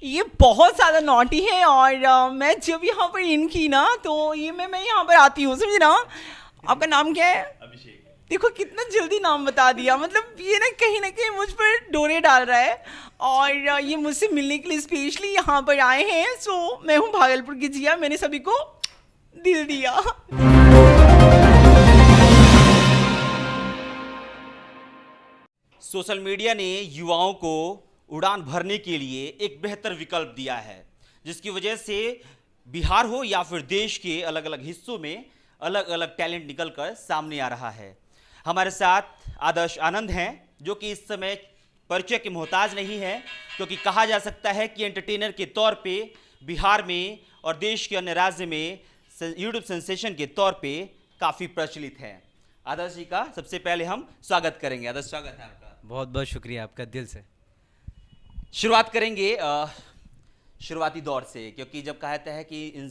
ये बहुत ज़्यादा नॉटी है और मैं जब यहाँ पर इन की ना तो ये मैं यहाँ पर आती हूँ, समझे ना। आपका नाम क्या है? अभिषेक। देखो कितना जल्दी नाम बता दिया, मतलब ये ना कहीं मुझ पर डोरे डाल रहा है। और ये मुझसे मिलने के लिए स्पेशली यहाँ पर आए हैं। सो मैं हूँ भागलपुर की जिया, मैंने सभी को दिल दिया। सोशल मीडिया ने युवाओं को उड़ान भरने के लिए एक बेहतर विकल्प दिया है, जिसकी वजह से बिहार हो या फिर देश के अलग अलग हिस्सों में अलग अलग टैलेंट निकलकर सामने आ रहा है। हमारे साथ आदर्श आनंद हैं, जो कि इस समय परिचय के मोहताज नहीं है, क्योंकि कहा जा सकता है कि एंटरटेनर के तौर पे बिहार में और देश के अन्य राज्य में यूट्यूब सेंसेशन के तौर पे काफ़ी प्रचलित है। आदर्श जी का सबसे पहले हम स्वागत करेंगे। आदर्श, स्वागत है आपका। बहुत बहुत शुक्रिया आपका दिल से। शुरुआत करेंगे शुरुआती दौर से, क्योंकि जब कहता है कि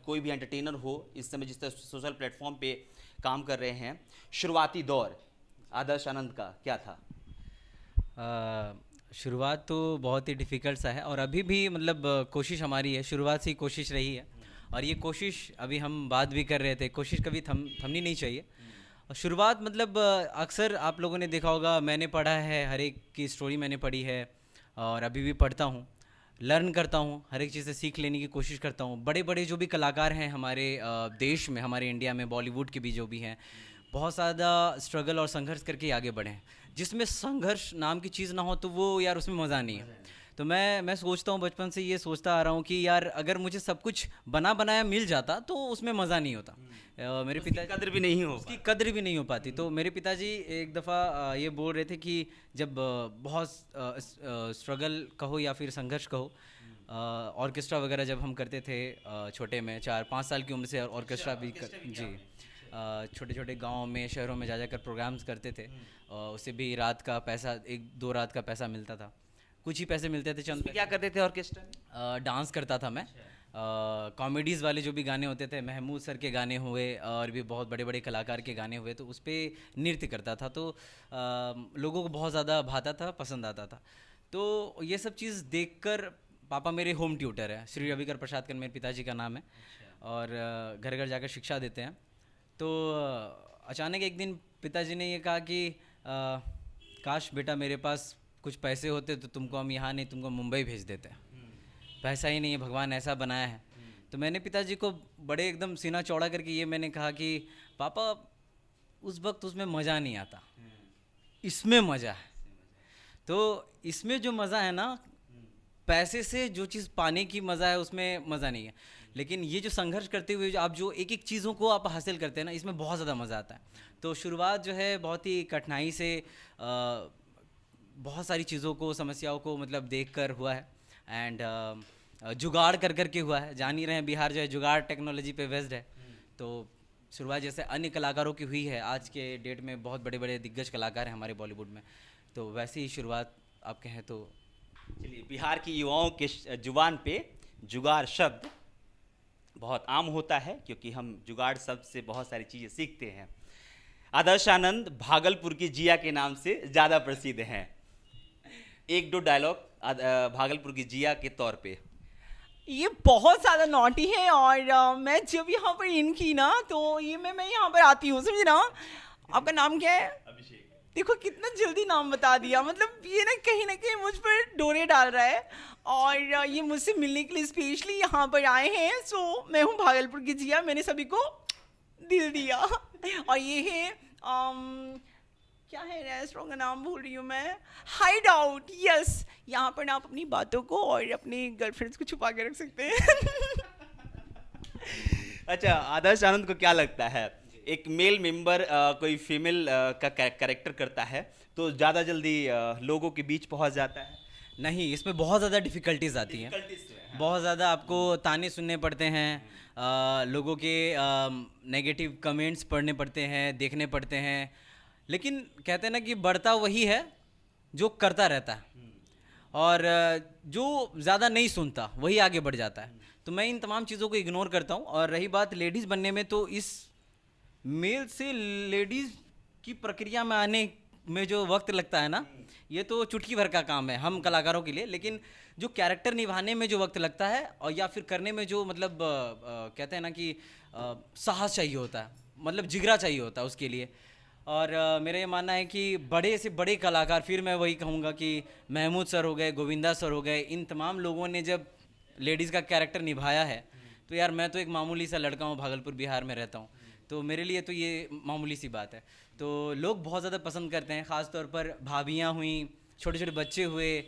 कोई भी एंटरटेनर हो इस समय जिस तरह सोशल प्लेटफॉर्म पे काम कर रहे हैं, शुरुआती दौर आदर्श आनंद का क्या था? शुरुआत तो बहुत ही डिफ़िकल्ट सा है और अभी भी मतलब कोशिश हमारी है, शुरुआत से ही कोशिश रही है और ये कोशिश अभी हम बात भी कर रहे थे, कोशिश कभी थमनी नहीं चाहिए। और शुरुआत मतलब अक्सर आप लोगों ने देखा होगा, मैंने पढ़ा है, हर एक की स्टोरी मैंने पढ़ी है और अभी भी पढ़ता हूँ, लर्न करता हूँ, हर एक चीज़ से सीख लेने की कोशिश करता हूँ। बड़े बड़े जो भी कलाकार हैं हमारे देश में, हमारे इंडिया में, बॉलीवुड के भी जो भी हैं, बहुत ज़्यादा स्ट्रगल और संघर्ष करके आगे बढ़े हैं। जिसमें संघर्ष नाम की चीज़ ना हो तो वो यार उसमें मज़ा नहीं है। तो मैं सोचता हूँ, बचपन से ये सोचता आ रहा हूँ कि यार अगर मुझे सब कुछ बना बनाया मिल जाता तो उसमें मज़ा नहीं होता। मेरे पिता कदर भी नहीं हो, उसकी कदर भी नहीं हो पाती। तो मेरे पिताजी एक दफ़ा ये बोल रहे थे कि जब बहुत स्ट्रगल कहो या फिर संघर्ष कहो, ऑर्केस्ट्रा वगैरह जब हम करते थे छोटे में, 4-5 साल की उम्र से ऑर्केस्ट्रा भी जी, छोटे छोटे गाँव में, शहरों में जा जाकर प्रोग्राम्स करते थे। उससे भी रात का पैसा, 1-2 रात का पैसा मिलता था, कुछ ही पैसे मिलते थे, चंद। क्या करते थे ऑर्केस्ट्रा में? डांस करता था मैं। कॉमेडीज़ वाले जो भी गाने होते थे, महमूद सर के गाने हुए और भी बहुत बड़े बड़े कलाकार के गाने हुए, तो उस पर नृत्य करता था। तो लोगों को बहुत ज़्यादा भाता था, पसंद आता था। तो ये सब चीज़ देखकर पापा मेरे होम ट्यूटर है, श्री रविकर प्रसाद कर मेरे पिताजी का नाम है, और घर घर जाकर शिक्षा देते हैं। तो अचानक एक दिन पिताजी ने ये कहा कि काश बेटा मेरे पास कुछ पैसे होते तो तुमको हम यहाँ नहीं, तुमको मुंबई भेज देते। पैसा ही नहीं है, भगवान ऐसा बनाया है। तो मैंने पिताजी को बड़े एकदम सीना चौड़ा करके ये मैंने कहा कि पापा उस वक्त उसमें मज़ा नहीं आता, इसमें मज़ा है। तो इसमें जो मज़ा है ना, पैसे से जो चीज़ पाने की मज़ा है उसमें मज़ा नहीं है, लेकिन ये जो संघर्ष करते हुए आप जो एक एक चीज़ों को आप हासिल करते हैं ना, इसमें बहुत ज़्यादा मज़ा आता है। तो शुरुआत जो है बहुत ही कठिनाई से, बहुत सारी चीज़ों को, समस्याओं को मतलब देखकर हुआ है, एंड जुगाड़ कर करके हुआ है। जान ही रहे हैं बिहार जो है जुगाड़ टेक्नोलॉजी पे बेस्ड है। तो शुरुआत जैसे अन्य कलाकारों की हुई है, आज के डेट में बहुत बड़े बड़े दिग्गज कलाकार हैं हमारे बॉलीवुड में, तो वैसे ही शुरुआत आप कहें तो। चलिए, बिहार की युवाओं के जुबान पे जुगाड़ शब्द बहुत आम होता है, क्योंकि हम जुगाड़ शब्द से बहुत सारी चीज़ें सीखते हैं। आदर्श आनंद भागलपुर की जिया के नाम से ज़्यादा प्रसिद्ध हैं। 1-2 डायलॉग भागलपुर की जिया के तौर पे। ये बहुत ज़्यादा नॉटी है और मैं जब यहाँ पर इन की ना तो ये मैं यहाँ पर आती हूँ, समझे ना। आपका नाम क्या है? अभिषेक। देखो कितना जल्दी नाम बता दिया, मतलब ये ना कहीं मुझ पर डोरे डाल रहा है और ये मुझसे मिलने के लिए स्पेशली यहाँ पर आए हैं। सो मैं हूँ भागलपुर की जिया, मैंने सभी को दिल दिया। और ये है क्या है रेस्टोरेंट का नाम भूल रही हूँ मैं, हाइड आउट। यस, यहाँ पर ना आप अपनी बातों को और अपनी गर्लफ्रेंड्स को छुपा के रख सकते हैं। अच्छा, आदर्श आनंद को क्या लगता है, एक मेल मेंबर कोई फीमेल का कैरेक्टर करता है तो ज़्यादा जल्दी लोगों के बीच पहुंच जाता है? नहीं, इसमें बहुत ज़्यादा डिफ़िकल्टीज आती हैं, बहुत ज़्यादा आपको ताने सुनने पड़ते हैं, लोगों के नेगेटिव कमेंट्स पढ़ने पड़ते हैं, देखने पड़ते हैं। लेकिन कहते हैं ना कि बढ़ता वही है जो करता रहता है, और जो ज़्यादा नहीं सुनता वही आगे बढ़ जाता है। तो मैं इन तमाम चीज़ों को इग्नोर करता हूँ। और रही बात लेडीज़ बनने में, तो इस मेल से लेडीज़ की प्रक्रिया में आने में जो वक्त लगता है ना, ये तो चुटकी भर का काम है हम कलाकारों के लिए, लेकिन जो कैरेक्टर निभाने में जो वक्त लगता है और या फिर करने में जो मतलब कहते हैं ना कि साहस चाहिए होता है, मतलब जिगरा चाहिए होता है उसके लिए। और मेरा ये मानना है कि बड़े से बड़े कलाकार, फिर मैं वही कहूँगा कि महमूद सर हो गए, गोविंदा सर हो गए, इन तमाम लोगों ने जब लेडीज़ का कैरेक्टर निभाया है, तो यार मैं तो एक मामूली सा लड़का हूँ, भागलपुर बिहार में रहता हूँ, तो मेरे लिए तो ये मामूली सी बात है। तो लोग बहुत ज़्यादा पसंद करते हैं, ख़ास तौर पर भाभियाँ हुई, छोटे छोटे बच्चे हुए,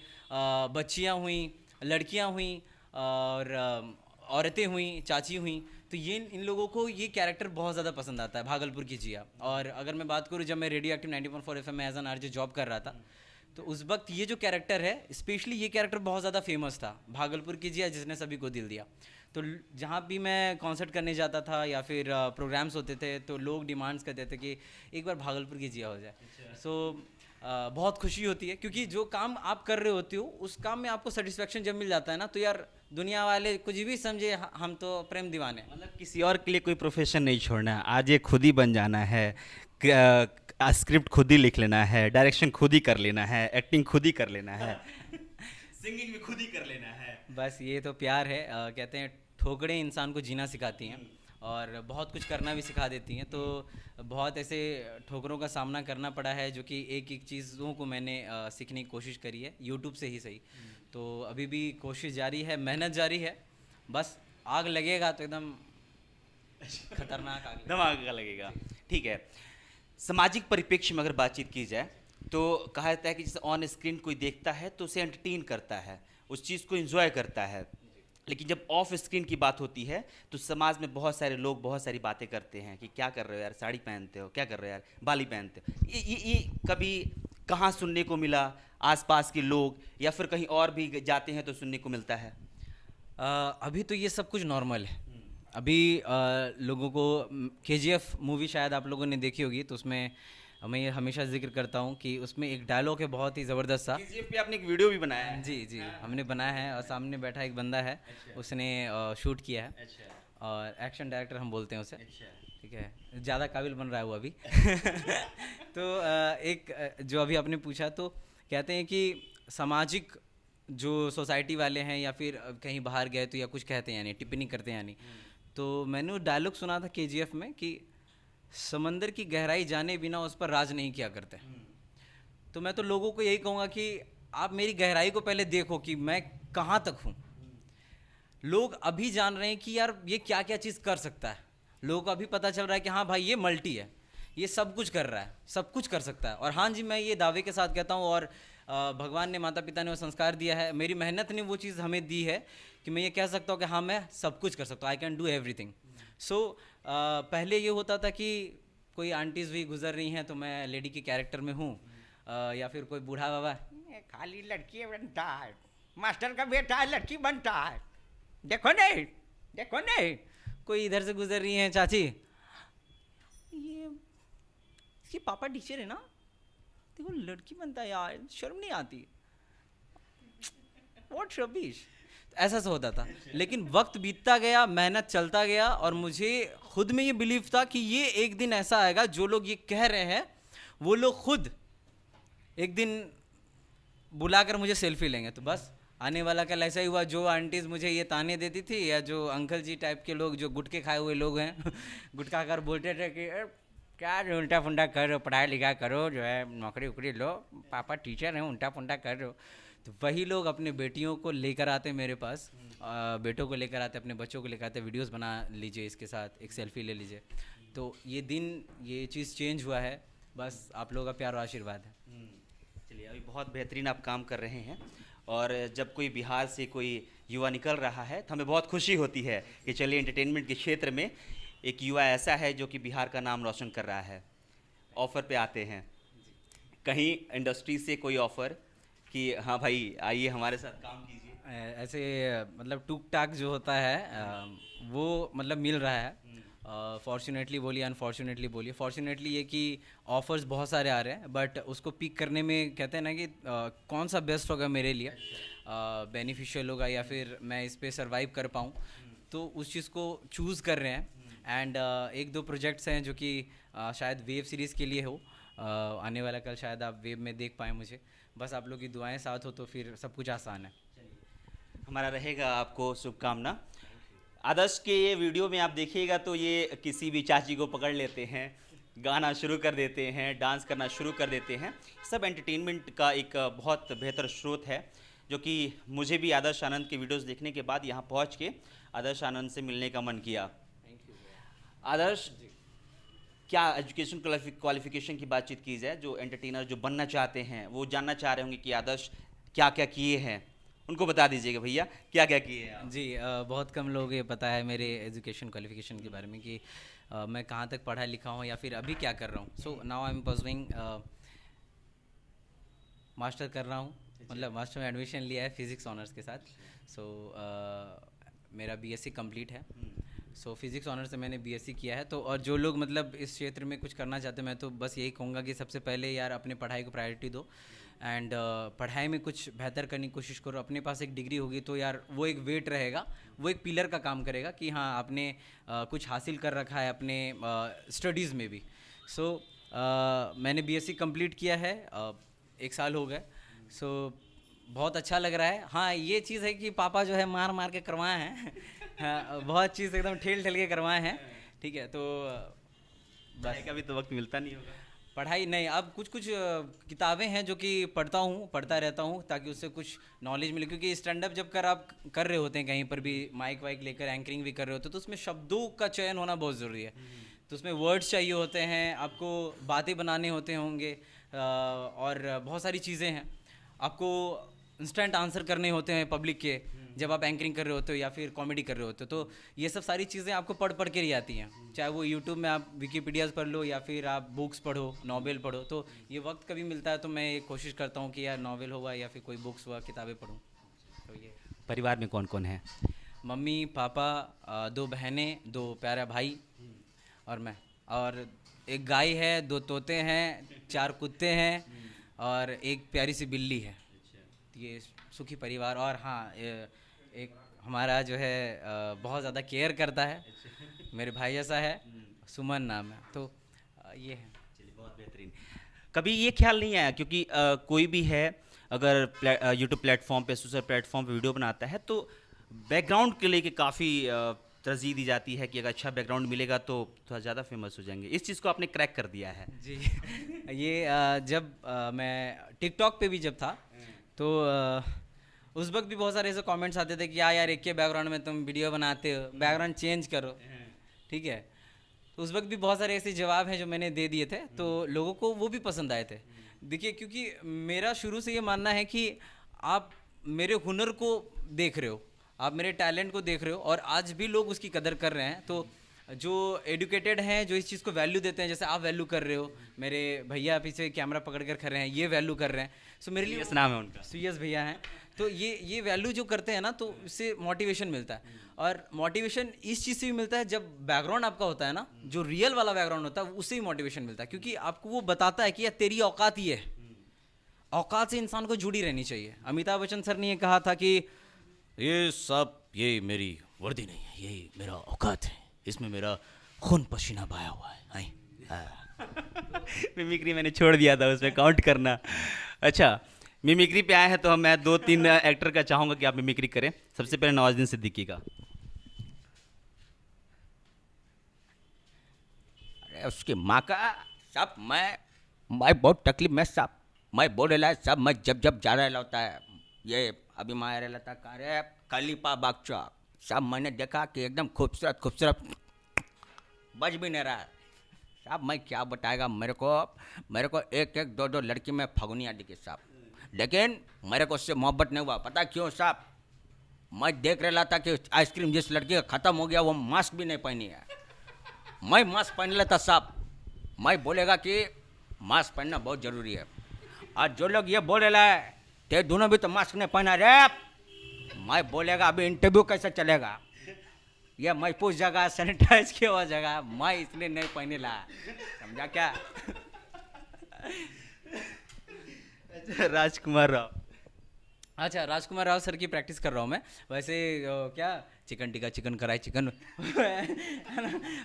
बच्चियाँ हुई, लड़कियाँ हुई और औरतें हुई, चाची हुई, तो ये इन लोगों को ये कैरेक्टर बहुत ज़्यादा पसंद आता है, भागलपुर की जिया। और अगर मैं बात करूँ, जब मैं रेडियो एक्टिव 90.4 FM में एज एन आरजे जॉब कर रहा था, तो उस वक्त ये जो कैरेक्टर है, स्पेशली ये कैरेक्टर बहुत ज़्यादा फेमस था, भागलपुर की जिया जिसने सभी को दिल दिया। तो जहाँ भी मैं कॉन्सर्ट करने जाता था या फिर प्रोग्राम्स होते थे, तो लोग डिमांड्स करते थे कि एक बार भागलपुर की जिया हो जाए। सो बहुत खुशी होती है, क्योंकि जो काम आप कर रहे होते हो उस काम में आपको सेटिस्फेक्शन जब मिल जाता है ना, तो यार दुनिया वाले कुछ भी समझे, हम तो प्रेम दीवाने। मतलब किसी और के लिए कोई प्रोफेशन नहीं छोड़ना है, आज ये खुद ही बन जाना है, स्क्रिप्ट खुद ही लिख लेना है, डायरेक्शन खुद ही कर लेना है, एक्टिंग खुद ही कर लेना है, सिंगिंग भी खुद ही कर लेना है। बस ये तो प्यार है। कहते हैं ठोकरें इंसान को जीना सिखाती हैं और बहुत कुछ करना भी सिखा देती हैं। तो बहुत ऐसे ठोकरों का सामना करना पड़ा है, जो कि एक एक चीज़ों को मैंने सीखने की कोशिश करी है, यूट्यूब से ही सही। तो अभी भी कोशिश जारी है, मेहनत जारी है, बस आग लगेगा तो एकदम खतरनाक आग एकदम आग लगेगा। ठीक है, सामाजिक परिप्रेक्ष्य में अगर बातचीत की जाए तो कहा जाता है कि जैसे ऑन स्क्रीन कोई देखता है तो उसे एंटरटेन करता है, उस चीज़ को एंजॉय करता है, लेकिन जब ऑफ स्क्रीन की बात होती है तो समाज में बहुत सारे लोग बहुत सारी बातें करते हैं कि क्या कर रहे हो यार, साड़ी पहनते हो, क्या कर रहे हो यार, बाली पहनते हो। ये कभी कहाँ सुनने को मिला, आसपास के लोग या फिर कहीं और भी जाते हैं तो सुनने को मिलता है? अभी तो ये सब कुछ नॉर्मल है। अभी लोगों को KGF मूवी शायद आप लोगों ने देखी होगी, तो उसमें मैं ये हमेशा जिक्र करता हूँ कि उसमें एक डायलॉग है बहुत ही ज़बरदस्त सा। KGF पे आपने एक वीडियो भी बनाया है? जी जी, हमने बनाया है और सामने बैठा एक बंदा है, उसने शूट किया है और एक्शन डायरेक्टर हम बोलते हैं उसे। ठीक है, ज़्यादा काबिल बन रहा है वो अभी। तो एक जो अभी आपने पूछा, तो कहते हैं कि सामाजिक जो सोसाइटी वाले हैं या फिर कहीं बाहर गए तो या कुछ कहते हैं, यानी टिप्पणी करते हैं, यानी तो मैंने डायलॉग सुना था KGF में कि समंदर की गहराई जाने बिना उस पर राज नहीं किया करते। तो मैं तो लोगों को यही कहूँगा कि आप मेरी गहराई को पहले देखो कि मैं कहाँ तक हूँ। लोग अभी जान रहे हैं कि यार ये क्या क्या चीज़ कर सकता है, लोगों को अभी पता चल रहा है कि हाँ भाई ये मल्टी है, ये सब कुछ कर रहा है, सब कुछ कर सकता है। और हाँ जी, मैं ये दावे के साथ कहता हूँ, और भगवान ने, माता पिता ने वो संस्कार दिया है, मेरी मेहनत ने वो चीज़ हमें दी है कि मैं ये कह सकता हूँ कि हाँ मैं सब कुछ कर सकता हूँ, आई कैन डू एवरीथिंग। सो पहले ये होता था कि कोई आंटीज़ भी गुजर रही हैं तो मैं लेडी के कैरेक्टर में हूँ, या फिर कोई बूढ़ा बाबा खाली लड़की बनता है, मास्टर का बेटा है लड़की बनता है, देखो नहीं देखो नहीं। कोई इधर से गुजर रही हैं, चाची ये पापा टीचर है ना, देखो लड़की बनता है यार, शर्म नहीं आती, व्हाट रबिश। ऐसा सा होता था। लेकिन वक्त बीतता गया, मेहनत चलता गया, और मुझे खुद में ये बिलीव था कि ये एक दिन ऐसा आएगा, जो लोग ये कह रहे हैं वो लोग खुद एक दिन बुलाकर मुझे सेल्फी लेंगे। तो बस आने वाला कल ऐसा ही हुआ, जो आंटीज़ मुझे ये ताने देती थी या जो अंकल जी टाइप के लोग जो गुटके खाए हुए लोग हैं गुटखा कर बोलते थे कि क्या जो उल्टा फुंडा कर रहे हो, पढ़ाई लिखा करो, जो है नौकरी उकरी लो, पापा टीचर हैं, उल्टा फुंडा कर रहे हो। तो वही लोग अपने बेटियों को लेकर आते मेरे पास, बेटों को लेकर आते, अपने बच्चों को लेकर आते, वीडियोस बना लीजिए इसके साथ, एक सेल्फी ले लीजिए। तो ये दिन, ये चीज़ चेंज हुआ है, बस आप लोगों का प्यार और आशीर्वाद है। चलिए, अभी बहुत बेहतरीन आप काम कर रहे हैं, और जब कोई बिहार से कोई युवा निकल रहा है तो हमें बहुत खुशी होती है कि चलिए एंटरटेनमेंट के क्षेत्र में एक युवा ऐसा है जो कि बिहार का नाम रोशन कर रहा है। ऑफ़र पे आते हैं, कहीं इंडस्ट्री से कोई ऑफ़र कि हाँ भाई आइए हमारे साथ काम कीजिए? ऐसे मतलब टूक टाक जो होता है वो मतलब मिल रहा है, फॉर्चुनेटली बोलिए अनफॉर्चुनेटली बोलिए। फॉर्चुनेटली ये कि ऑफर्स बहुत सारे आ रहे हैं, बट उसको पिक करने में कहते हैं ना कि कौन सा बेस्ट होगा मेरे लिए, बेनिफिशियल होगा या फिर मैं इस पे सर्वाइव कर पाऊँ, तो उस चीज़ को चूज़ कर रहे हैं। एंड एक दो प्रोजेक्ट्स हैं जो कि शायद वेब सीरीज़ के लिए हो, आने वाला कल शायद आप वेब में देख पाएँ मुझे। बस आप लोग की दुआएं साथ हो तो फिर सब कुछ आसान है। हमारा रहेगा आपको शुभकामना। आदर्श के ये वीडियो में आप देखिएगा तो ये किसी भी चाची को पकड़ लेते हैं, गाना शुरू कर देते हैं, डांस करना शुरू कर देते हैं। सब एंटरटेनमेंट का एक बहुत बेहतर स्रोत है, जो कि मुझे भी आदर्श आनंद के वीडियोस देखने के बाद यहाँ पहुँच के आदर्श आनंद से मिलने का मन किया। आदर्श, क्या एजुकेशन क्वालिफिकेशन की बातचीत की जाए, जो एंटरटेनर जो बनना चाहते हैं वो जानना चाह रहे होंगे कि आदर्श क्या क्या किए हैं, उनको बता दीजिएगा भैया क्या क्या किए हैं आप। जी, बहुत कम लोग ये पता है मेरे एजुकेशन क्वालिफिकेशन के बारे में कि मैं कहाँ तक पढ़ा लिखा हूँ या फिर अभी क्या कर रहा हूँ। So now I am pursuing master कर रहा हूँ, मतलब मास्टर में एडमिशन लिया है फिज़िक्स ऑनर्स के साथ। सो मेरा बीएससी कंप्लीट है। सो फिज़िक्स ऑनर्स से मैंने बीएससी किया है। तो और जो लोग मतलब इस क्षेत्र में कुछ करना चाहते हैं, मैं तो बस यही कहूँगा कि सबसे पहले यार अपने पढ़ाई को प्रायोरिटी दो एंड पढ़ाई में कुछ बेहतर करने की कोशिश करो। अपने पास एक डिग्री होगी तो यार वो एक वेट रहेगा, वो एक पिलर का काम करेगा कि हाँ आपने कुछ हासिल कर रखा है अपने स्टडीज़ में भी। सो मैंने बीएससी कंप्लीट किया है, 1 साल हो गए। सो बहुत अच्छा लग रहा है। हाँ ये चीज़ है कि पापा जो है मार मार के करवाए हैं हाँ, बहुत चीज़ एकदम ठेल ठेल के करवाए हैं। ठीक है, तो पढ़ाई का भी तो वक्त मिलता नहीं होगा। पढ़ाई नहीं, अब कुछ कुछ किताबें हैं जो कि पढ़ता रहता हूँ ताकि उससे कुछ नॉलेज मिले। क्योंकि स्टैंड अप जब आप कर रहे होते हैं कहीं पर भी, माइक वाइक लेकर एंकरिंग भी कर रहे होते हैं, तो उसमें शब्दों का चयन होना बहुत ज़रूरी है। तो उसमें वर्ड्स चाहिए होते हैं, आपको बातें बनाने होते होंगे और बहुत सारी चीज़ें हैं। आपको इंस्टेंट आंसर करने होते हैं पब्लिक के जब आप एंकरिंग कर रहे होते हो या फिर कॉमेडी कर रहे होते हो। तो ये सब सारी चीज़ें आपको पढ़ पढ़ के ही आती हैं, चाहे वो यूट्यूब में आप विकीपीडियाज़ पढ़ लो या फिर आप बुक्स पढ़ो, नॉवेल पढ़ो। तो ये वक्त कभी मिलता है तो मैं ये कोशिश करता हूँ कि यार नॉवेल हुआ या फिर कोई बुक्स हुआ, किताबें पढ़ूँ। तो ये परिवार में कौन कौन है? मम्मी पापा, 2 बहनें, 2 प्यारा भाई और मैं, और एक गाय है, 2 तोते हैं, 4 कुत्ते हैं और एक प्यारी सी बिल्ली है। ये सुखी परिवार। और हाँ, एक हमारा जो है बहुत ज़्यादा केयर करता है, मेरे भाई जैसा है, सुमन नाम है। तो ये है। चलिए, बहुत बेहतरीन। कभी ये ख्याल नहीं आया, क्योंकि कोई भी है अगर यूट्यूब प्लेटफॉर्म पे, सोशल प्लेटफॉर्म पे वीडियो बनाता है तो बैकग्राउंड के लेके काफ़ी तरजीह दी जाती है कि अगर अच्छा बैकग्राउंड मिलेगा तो थोड़ा ज़्यादा फेमस हो जाएंगे। इस चीज़ को आपने क्रैक कर दिया है। जी ये जब मैं टिकटॉक पे भी जब था तो उस वक्त भी बहुत सारे ऐसे कमेंट्स आते थे कि यार एक के बैकग्राउंड में तुम वीडियो बनाते हो, बैकग्राउंड चेंज करो। ठीक है, तो उस वक्त भी बहुत सारे ऐसे जवाब हैं जो मैंने दे दिए थे, तो लोगों को वो भी पसंद आए थे। देखिए, क्योंकि मेरा शुरू से ये मानना है कि आप मेरे हुनर को देख रहे हो, आप मेरे टैलेंट को देख रहे हो और आज भी लोग उसकी कदर कर रहे हैं। तो जो एडुकेटेड हैं, जो इस चीज़ को वैल्यू देते हैं, जैसे आप वैल्यू कर रहे हो, मेरे भैया पीछे कैमरा पकड़ कर खड़े हैं, ये वैल्यू कर रहे हैं। सो मेरे लिए नाम है उनका, सुयस भैया हैं। तो ये वैल्यू जो करते हैं ना, तो इससे मोटिवेशन मिलता है। और मोटिवेशन इस चीज़ से भी मिलता है जब बैकग्राउंड आपका होता है ना, जो रियल वाला बैकग्राउंड होता है, उससे भी मोटिवेशन मिलता है। क्योंकि आपको वो बताता है कि यार तेरी औकात ये है, औकात से इंसान को जुड़ी रहनी चाहिए। अमिताभ बच्चन सर ने ये कहा था कि ये मेरी वर्दी नहीं है, ये मेरा औकात है, इसमें मेरा खून पसीना बहाया हुआ है। मिमिक्री मैंने छोड़ दिया था, उसमें काउंट करना। अच्छा, मिमिक्री पे आए हैं तो मैं 2-3 एक्टर का चाहूँगा कि आप मिमिक्री करें। सबसे पहले नवाजुद्दीन सिद्दीकी का। अरे उसकी माँ का सब, मैं बहुत तकलीफ में सब, मैं बोल रहा है सब, मैं जब जा रहा होता है, ये अभी मैं रहा था कार्य खलीफा बागचा, सब मैंने देखा कि एकदम खूबसूरत बज भी नहीं रहा। साहब मैं क्या बताएगा, मेरे को एक 2 लड़की में फगुनिया दिखी साहब, लेकिन मेरे को उससे मोहब्बत नहीं हुआ। पता क्यों साहब? मैं देख रहा था कि आइसक्रीम जिस लड़की का ख़त्म हो गया वो मास्क भी नहीं पहनी है, मैं मास्क पहन लेता साहब। मैं बोलेगा कि मास्क पहनना बहुत ज़रूरी है। और जो लोग ये बोल रहा है ते दोनों भी तो मास्क नहीं पहना रे, मैं बोलेगा अभी इंटरव्यू कैसे चलेगा, ये महफूज जगह, सैनिटाइज किया हुआ जगह, मैं इसलिए नहीं पहने ला, समझा क्या? राजकुमार राव। अच्छा, राजकुमार राव सर की प्रैक्टिस कर रहा हूँ मैं। वैसे क्या चिकन टिक्का, चिकन कढ़ाई, चिकन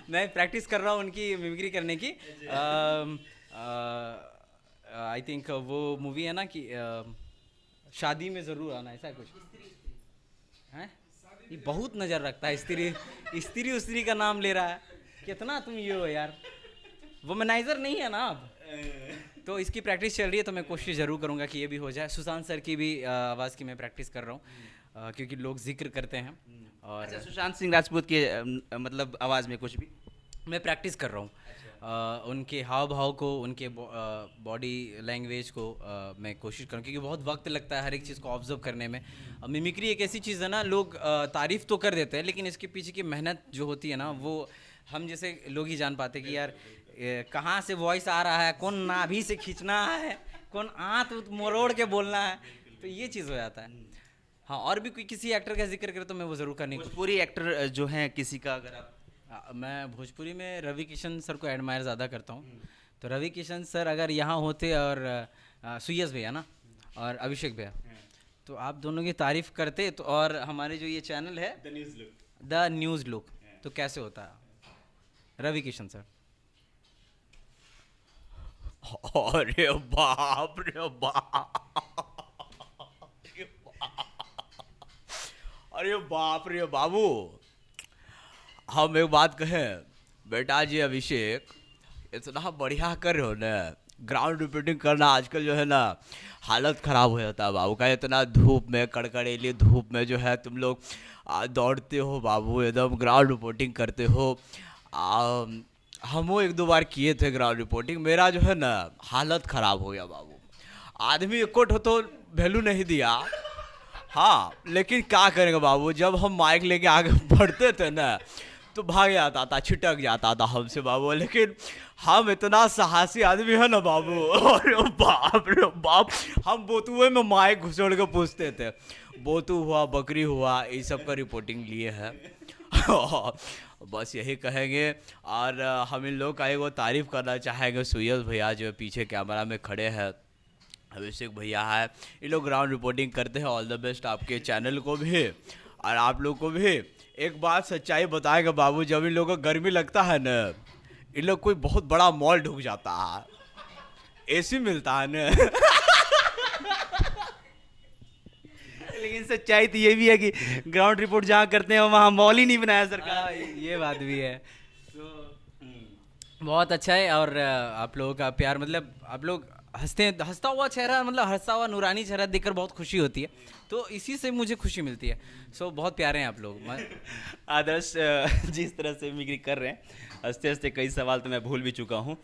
मैं प्रैक्टिस कर रहा हूँ उनकी मिमिक्री करने की। आई थिंक वो मूवी है ना कि शादी में ज़रूर आना, ऐसा कुछ है। ये बहुत नज़र रखता है, स्त्री उस्त्री का नाम ले रहा है। कितना तुम ये हो यार, वुमनाइजर नहीं है ना आप। तो इसकी प्रैक्टिस चल रही है, तो मैं कोशिश ज़रूर करूँगा कि ये भी हो जाए। सुशांत सर की भी आवाज़ की मैं प्रैक्टिस कर रहा हूँ, क्योंकि लोग जिक्र करते हैं। और अच्छा, सुशांत सिंह राजपूत के मतलब आवाज़ में कुछ भी मैं प्रैक्टिस कर रहा हूँ। उनके हाव भाव को, उनके बॉडी लैंग्वेज को मैं कोशिश करूँ, क्योंकि बहुत वक्त लगता है हर एक चीज़ को ऑब्जर्व करने में। मिमिक्री एक ऐसी चीज़ है ना, लोग तारीफ़ तो कर देते हैं, लेकिन इसके पीछे की मेहनत जो होती है ना, वो हम जैसे लोग ही जान पाते कि यार कहाँ से वॉइस आ रहा है, कौन नाभि से खींचना है, कौन आँत मरोड़ के बोलना है, तो ये चीज़ हो जाता है। हाँ, और भी कोई किसी एक्टर का जिक्र करे तो मैं वो ज़रूर करने की भोजपुरी एक्टर जो हैं किसी का अगर आप मैं भोजपुरी में रवि किशन सर को एडमायर ज़्यादा करता हूँ। तो रवि किशन सर अगर यहाँ होते, और सुयस भैया ना, और अभिषेक भैया, तो आप दोनों की तारीफ़ करते, तो और हमारे जो ये चैनल है द न्यूज़ लुक, तो कैसे होता है रवि किशन सर। अरे बाप रे बाप, अरे बाप रे बाबू, हम एक बात कहें, बेटा जी अभिषेक इतना बढ़िया कर रहे हो ना, ग्राउंड रिपोर्टिंग करना आजकल जो है ना हालत ख़राब हो जाता है बाबू का। इतना धूप में, कड़कड़ेली धूप में जो है तुम लोग दौड़ते हो बाबू, एकदम ग्राउंड रिपोर्टिंग करते हो। हम वो 1-2 बार किए थे ग्राउंड रिपोर्टिंग, मेरा जो है ना हालत ख़राब हो गया बाबू। आदमी एक कोट हो तो वैल्यू नहीं दिया। हाँ, लेकिन क्या करेंगे बाबू, जब हम माइक लेके आगे बढ़ते थे ना तो भाग जाता था, छिटक जाता था हमसे बाबू। लेकिन हम इतना साहसी आदमी है ना बाबू, अरे बाप रे बाप, हम बोतुए में माइक घुसोड़ के पूछते थे, बोतू हुआ, बकरी हुआ, ये सब का रिपोर्टिंग लिए है। बस यही कहेंगे। और हम इन लोग का एक वो तारीफ़ करना चाहेंगे, सुयस भैया जो पीछे कैमरा में खड़े हैं, अभिषेक भैया है, ये लोग ग्राउंड रिपोर्टिंग करते हैं। ऑल द बेस्ट आपके चैनल को भी और आप लोग को भी। एक बात सच्चाई बताएगा बाबू, जब इन लोगों को गर्मी लगता है ना, इन लोग कोई बहुत बड़ा मॉल ढुक जाता है, एसी मिलता है ना। लेकिन सच्चाई तो ये भी है कि ग्राउंड रिपोर्ट जहाँ करते हैं वहाँ मॉल ही नहीं बनाया सरकार। ये बात भी है। तो बहुत अच्छा है, और आप लोगों का प्यार, मतलब आप लोग हंसता हुआ चेहरा, मतलब हंसता हुआ नूरानी चेहरा देखकर बहुत खुशी होती है, तो इसी से मुझे खुशी मिलती है। सो बहुत प्यारे हैं आप लोग। आदर्श जिस तरह से मिमिक्री कर रहे हैं, हंसते हंसते कई सवाल तो मैं भूल भी चुका हूँ।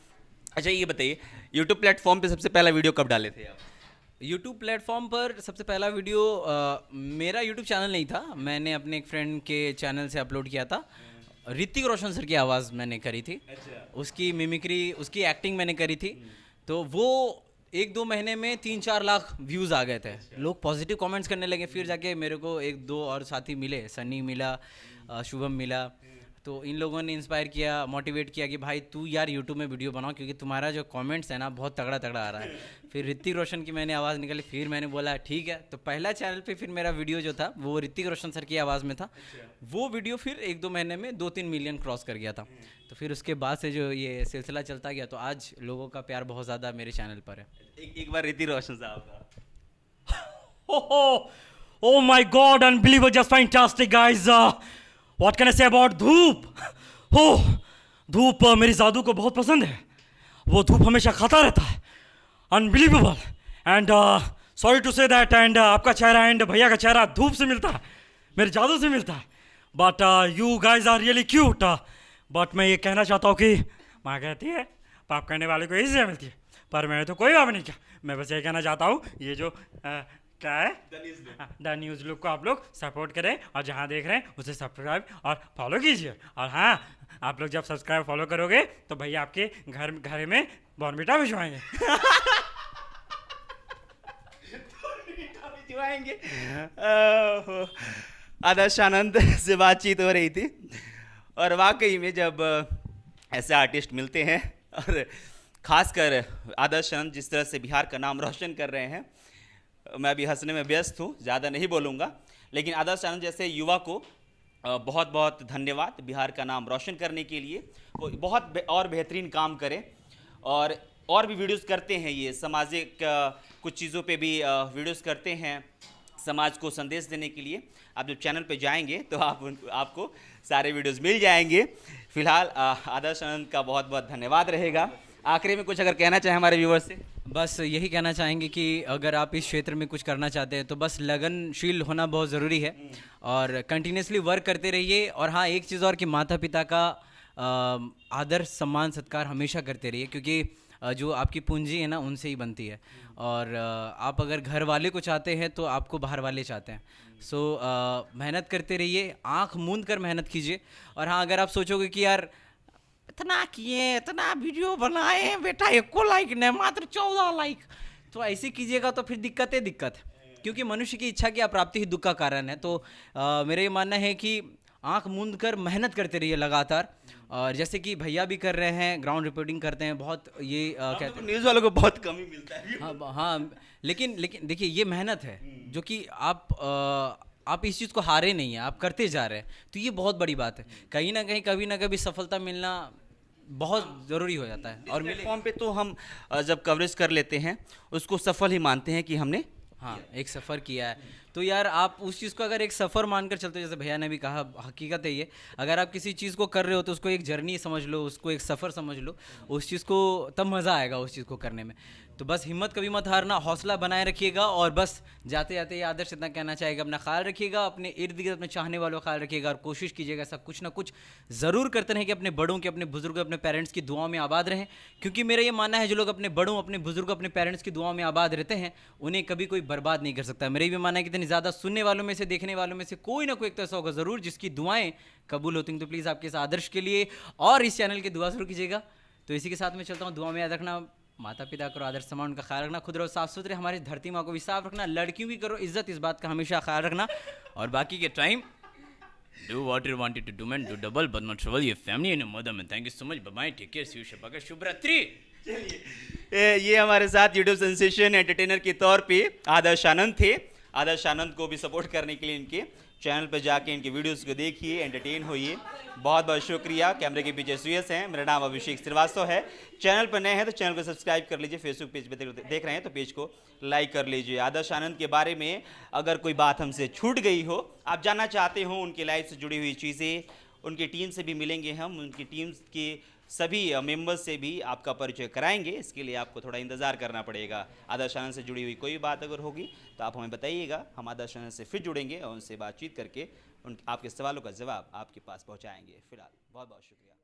अच्छा ये बताइए, यूट्यूब प्लेटफॉर्म पे सबसे पहला वीडियो कब डाले थे आप? यूट्यूब प्लेटफॉर्म पर सबसे पहला वीडियो मेरा यूट्यूब चैनल नहीं था, मैंने अपने एक फ्रेंड के चैनल से अपलोड किया था। ऋतिक रोशन सर की आवाज़ मैंने करी थी। अच्छा। उसकी मिमिक्री, उसकी एक्टिंग मैंने करी थी। तो वो 1-2 महीने में 3-4 लाख व्यूज़ आ गए थे। लोग पॉजिटिव कमेंट्स करने लगे। फिर जाके मेरे को 1-2 और साथी मिले, सनी मिला, शुभम मिला। तो इन लोगों ने इंस्पायर किया, मोटिवेट किया कि भाई तू यार यूट्यूब में वीडियो बनाओ, क्योंकि तुम्हारा जो कमेंट्स है ना बहुत तगड़ा तगड़ा आ रहा है। फिर ऋतिक रोशन की मैंने आवाज़ निकाली, फिर मैंने बोला ठीक है। तो पहला चैनल पे फिर मेरा वीडियो जो था वो ऋतिक रोशन सर की आवाज़ में था। वो वीडियो फिर 1-2 महीने में 2-3 मिलियन क्रॉस कर गया था। तो फिर उसके बाद से जो ये सिलसिला चलता गया, तो आज लोगों का प्यार बहुत ज़्यादा मेरे चैनल पर है। एक बार ऋतिक रोशन साहब का। Oh my God, unbelievable, just fantastic, guys. What can I say about धूप? Oh, धूप मेरी जादू को बहुत पसंद है। वो धूप हमेशा खाता रहता है। Unbelievable. And sorry to say that. And आपका चेहरा एंड भैया का चेहरा धूप से मिलता है, मेरे जादू से मिलता है। But you guys are really cute. But मैं ये कहना चाहता हूँ कि माँ कहती है पाप करने वाले को यही सजा मिलती है, पर मैंने तो कोई पाप नहीं किया। मैं बस ये कहना चाहता हूँ, ये जो क्या है द न्यूज़ लुक को आप लोग सपोर्ट करें, और जहाँ देख रहे हैं उसे सब्सक्राइब और फॉलो कीजिए। और हाँ, आप लोग जब सब्सक्राइब फॉलो करोगे तो भैया आपके घर में बॉर्नविटा भिजवाएंगे। आदर्श आनंद से बातचीत हो रही थी, और वाकई में जब ऐसे आर्टिस्ट मिलते हैं, और ख़ासकर आदर्श आनंद जिस तरह से बिहार का नाम रोशन कर रहे हैं, मैं अभी हंसने में व्यस्त हूँ, ज़्यादा नहीं बोलूँगा। लेकिन आदर्श आनंद जैसे युवा को बहुत बहुत धन्यवाद बिहार का नाम रोशन करने के लिए। वो बहुत और बेहतरीन काम करें, और और भी वीडियोस करते हैं, ये सामाजिक कुछ चीज़ों पे भी वीडियोस करते हैं समाज को संदेश देने के लिए। आप जब चैनल पे जाएंगे तो आपको सारे वीडियोस मिल जाएंगे। फिलहाल आदर्श आनंद का बहुत बहुत धन्यवाद रहेगा। आखिरी में कुछ अगर कहना चाहें हमारे व्यूवर्स से? बस यही कहना चाहेंगे कि अगर आप इस क्षेत्र में कुछ करना चाहते हैं तो बस लगनशील होना बहुत ज़रूरी है और कंटिन्यूसली वर्क करते रहिए। और हाँ, एक चीज़ और कि माता पिता का आदर सम्मान सत्कार हमेशा करते रहिए, क्योंकि जो आपकी पूंजी है ना उनसे ही बनती है। और आप अगर घर वाले को चाहते हैं तो आपको बाहर वाले चाहते हैं। सो मेहनत करते रहिए, आँख मूंद कर मेहनत कीजिए। और हाँ, अगर आप सोचोगे कि यार इतना किए, इतना वीडियो बनाए बेटा, एक को लाइक नहीं, मात्र 14 लाइक, तो ऐसे कीजिएगा तो फिर दिक्कत है, क्योंकि मनुष्य की इच्छा की अप्राप्ति ही दुख का कारण है। तो मेरा ये मानना है कि आंख मूंद कर मेहनत करते रहिए लगातार। और जैसे कि भैया भी कर रहे हैं, ग्राउंड रिपोर्टिंग करते हैं बहुत, ये कहते हैं न्यूज़ वालों को बहुत कम ही मिलता है। हाँ, लेकिन देखिए ये मेहनत है जो कि आप इस चीज़ को हारे नहीं हैं, आप करते जा रहे हैं, तो ये बहुत बड़ी बात है। कहीं ना कहीं कभी ना कभी सफलता मिलना बहुत ज़रूरी हो जाता है। और प्लेटफॉर्म पे तो हम जब कवरेज कर लेते हैं उसको सफल ही मानते हैं कि हमने एक सफ़र किया है। तो यार आप उस चीज़ को अगर एक सफ़र मानकर चलते हो, जैसे भैया ने भी कहा, हकीकत है ये, अगर आप किसी चीज़ को कर रहे हो तो उसको एक जर्नी समझ लो, उसको एक सफ़र समझ लो, उस चीज़ को तब मज़ा आएगा उस चीज़ को करने में। तो बस हिम्मत कभी मत हारना, हौसला बनाए रखिएगा। और बस जाते जाते ये आदर्श इतना कहना चाहेगा, अपना ख्याल रखिएगा, अपने इर्द गिर्द अपने चाहने वालों का ख्याल रखिएगा और कोशिश कीजिएगा ऐसा कुछ ना कुछ ज़रूर करते रहें कि अपने बड़ों के, अपने बुजुर्गों, अपने पेरेंट्स की दुआओं में आबाद रहें। क्योंकि मेरा ये मानना है जो लोग अपने बड़ों, अपने बुजुर्गों, अपने पेरेंट्स की दुआओं में आबाद रहते हैं उन्हें कभी कोई बर्बाद नहीं कर सकता। मेरा भी मानना है कि इतनी ज़्यादा सुनने वालों में से, देखने वालों में से कोई ना कोई एक तो ऐसा होगा ज़रूर जिसकी दुआएं कबूल होती हैं। तो प्लीज़ आपके इस आदर्श के लिए और इस चैनल की दुआ ज़रूर कीजिएगा। तो इसी के साथ मैं चलता हूँ, दुआ में याद रखना, माता पिता करो आदर्श सम्मान, उनका ख्याल रखना, खुद रहो साफ सुथरे, हमारी धरती माँ को भी साफ रखना, लड़कियों की करो इज्जत, इस बात का हमेशा ख्याल रखना। और बाकी के time do what you wanted to do, man, do double but not trouble your family and your mother, man. Thank you so much, bye bye, take care, see you, शब्बा, शुभ रात्रि। ये हमारे साथ यूट्यूब सेंसेशन एंटरटेनर के तौर पे आदर्श आनंद थे। आदर्श आनंद को भी सपोर्ट करने के लिए इनके चैनल पर जाके इनके वीडियोस को देखिए, एंटरटेन होइए। बहुत बहुत शुक्रिया। कैमरे के पीछे सुयस हैं, मेरा नाम अभिषेक श्रीवास्तव है। चैनल पर नए हैं तो चैनल को सब्सक्राइब कर लीजिए, फेसबुक पेज पे देख रहे हैं तो पेज को लाइक कर लीजिए। आदर्श आनंद के बारे में अगर कोई बात हमसे छूट गई हो, आप जानना चाहते हो उनकी लाइफ से जुड़ी हुई चीज़ें, उनकी टीम से भी मिलेंगे हम, उनकी टीम के सभी मेंबर्स से भी आपका परिचय कराएंगे। इसके लिए आपको थोड़ा इंतज़ार करना पड़ेगा। आदर्श आनंद से जुड़ी हुई कोई बात अगर होगी तो आप हमें बताइएगा, हम आदर्श आनंद से फिर जुड़ेंगे और उनसे बातचीत करके आपके सवालों का जवाब आपके पास पहुंचाएंगे। फिलहाल बहुत बहुत शुक्रिया।